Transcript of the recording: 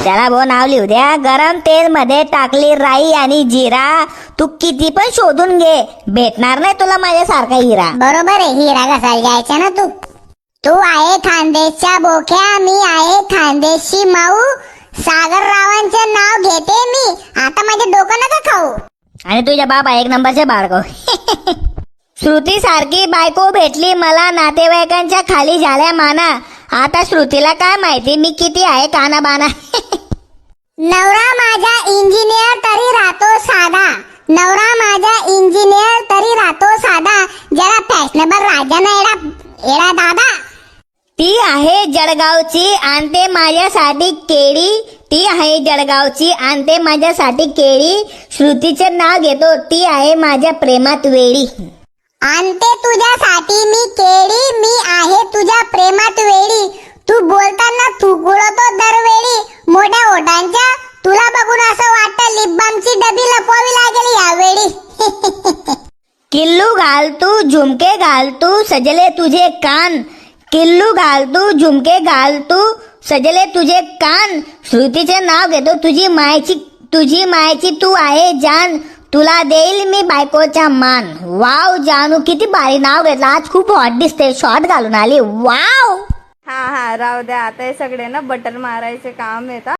त्याला भो नाव लिहू द्या. गरम तेल मध्ये टाकली राई आणि जिरा. तू किती पण शोधून घे, भेटणार नाही तुला माझ्यासारखा हिरा. बरोबर आहे, हिरा घासायला जायचा ना तू. तू आहे खानदेशच्या बोक्या, मी आहे खानदेशची माऊ. सागररावांचे नाव घेते मी, आता माझे डोकं नका खाऊ. आणि तुझ्या बाबा एक नंबरचे बाळगो. श्रुती सारखी बायको भेटली मला, नातेवाईकांच्या खाली झाल्या माना. आता श्रुतीला काय माहिती मी किती आहे काना बाना. नवरा माझा इंजिनियर तरी राहतो साधा. नवरा माझा इंजिनियर तरी राहतो साधा. जरा फॅशनेबल राजा ना एडा दादा. ती आहे जळगावची, आणते माझ्यासाठी केळी. ती आहे जळगावची, आणते माझ्यासाठी केळी. श्रुतीचे नाव घेतो, ती आहे माझ्या प्रेमात वेळी. आणते तुझ्यासाठी मी केळी, मी आहे तुझ्या प्रेमात वेळी. तू बोलताना थुकळतो दरवेळी. मोठ्या ओठांच्या तुला बघून असं वाटतं लिपबामची डबी लपवावी लागेल यावेळी. किल्लू घाल तू, झुमके घाल तू, सजले तुझे कान. किल्लू घाल तू, झुमके घाल तू, सजले तुझे कान. श्रुतीचे नाव घेतो, तुझी मायची तू आहे जान. तुला देईल मी बायकोचा मान. वाव जानू, किती भारी नाव घेतलं आज. खूप हॉट दिसते, शॉर्ट घालून आली. वाव. हा राहू द्या, आता हे सगळे ना बटन मारायचे काम येतात.